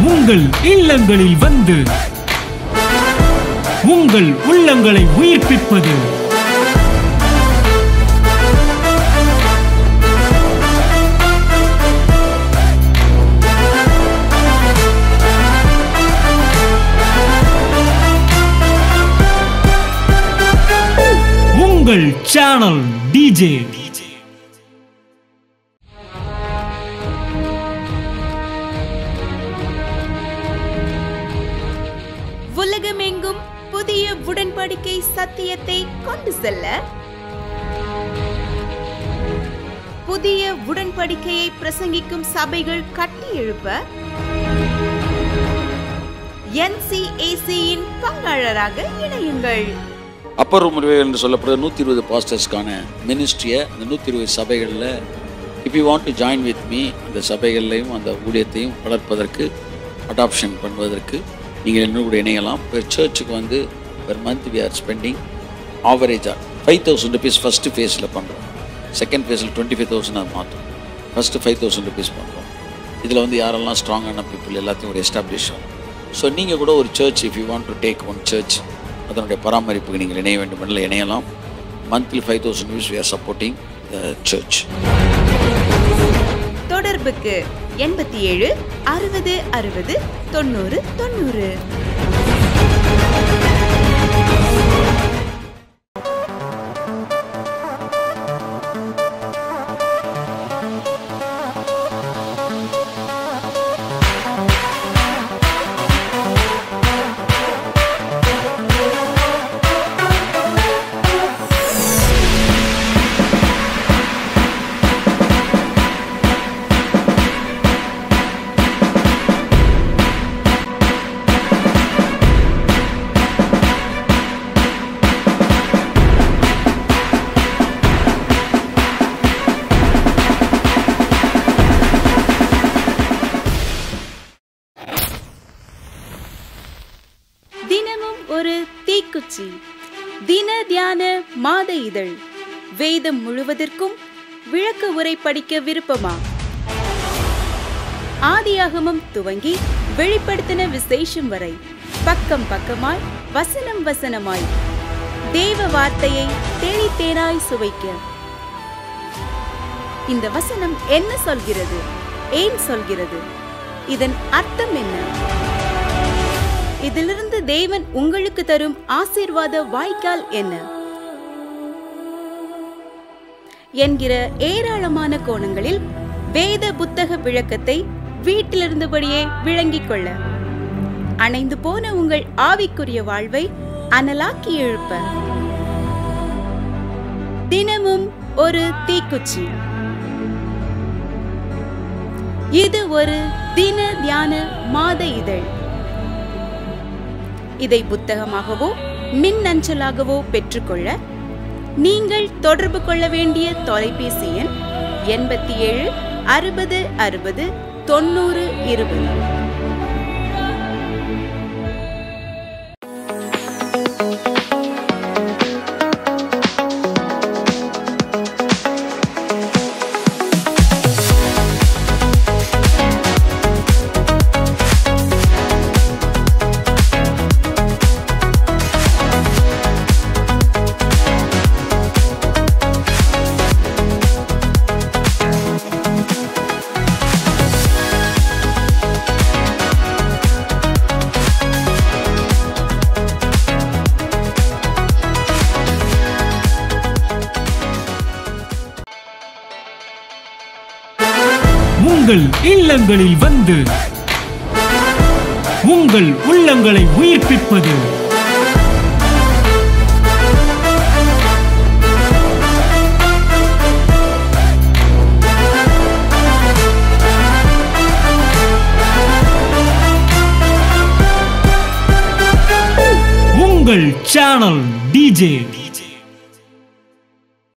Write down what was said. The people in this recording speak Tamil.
உங்கள் இல்லங்களில் வந்து உங்கள் உள்ளங்களை உயிர்ப்பிப்பது உங்கள் சேனல் டிஜே. உலகமெங்கும் புதிய உடன்படிக்கை சத்தியத்தை கொண்டு செல்ல புதிய உடன்படிக்கையை பிரசங்கிக்கும் சபைகள் கட்டி எழுப்ப NCAC-யின் பங்காளராக இணையுங்கள். அப்பர் முறை என்று சொல்லப்படுற 120 பாஸ்டர்ஸ்க்கான மினிஸ்ட்ரியை அந்த 120 சபைகளில் if you want to join with me அந்த சபைகள்லையும் அந்த ஊழியத்தையும் வளர்ப்பதற்கு அடாப்ஷன் பண்ணுவதற்கு நீங்கள் இன்னும் கூட இணையலாம். பெர் சர்ச்சுக்கு வந்து per month we are spending ஆவரேஜாக 5,000 rupees ஃபஸ்ட்டு ஃபேஸில் பண்ணுறோம். செகண்ட் ஃபேஸில் 25,000 அது மாற்றோம். ஃபஸ்ட்டு 5,000 rupees பண்ணுறோம். இதில் வந்து யாரெல்லாம் ஸ்ட்ராங்கான பீப்புள் எல்லாத்தையும் ஒரு எஸ்டாப்ளிஷ் ஆகும். ஸோ நீங்கள் கூட ஒரு church if you want to take one church அதனுடைய பராமரிப்புக்கு நீங்கள் இணைய வேண்டும் என்றால் இணையலாம். Monthly 5,000 rupees we are supporting the church. தொடர்புக்கு 87 60 60 90 90. தினமும் ஒரு தீக்குச்சி. தின தியான மாத இதழ். வேதம் முழுவதற்கும் விளக்க உரை படிக்க விருப்பமா? ஆதியாகமம் துவங்கி வெளிப்படுத்தின விசேஷம் வரை பக்கம் பக்கமாய் வசனம் வசனமாய் தேவ வார்த்தையை தேனித்தேனாய் சுவைக்க. இந்த வசனம் என்ன சொல்கிறது? ஏன் சொல்கிறது? இதன் அர்த்தம் என்ன? இதிலிருந்து தேவன் உங்களுக்கு தரும் ஆசீர்வாத வாய்க்கால் என்ன என்கிற ஏராளமான கோணங்களில் வேத புத்தக விளக்கத்தை வீட்டிலிருந்தபடியே விளங்கிக் கொள்ள, அணைந்து போன உங்கள் ஆவிக்குரிய வாழ்வை அனலாக்கி எழுப்ப தினமும் ஒரு தீக்குச்சி. இது ஒரு தின தியான மாத இதழ். இதை புத்தகமாகவோ மின்னஞ்சலாகவோ பெற்றுக்கொள்ள நீங்கள் தொடர்பு கொள்ள வேண்டிய தொலைபேசி எண் 87 60 60 90 20. உங்கள் இல்லங்களில் வந்து உங்கள் உள்ளங்களை உயிர்ப்பிப்பது உங்கள் சேனல் டிஜே.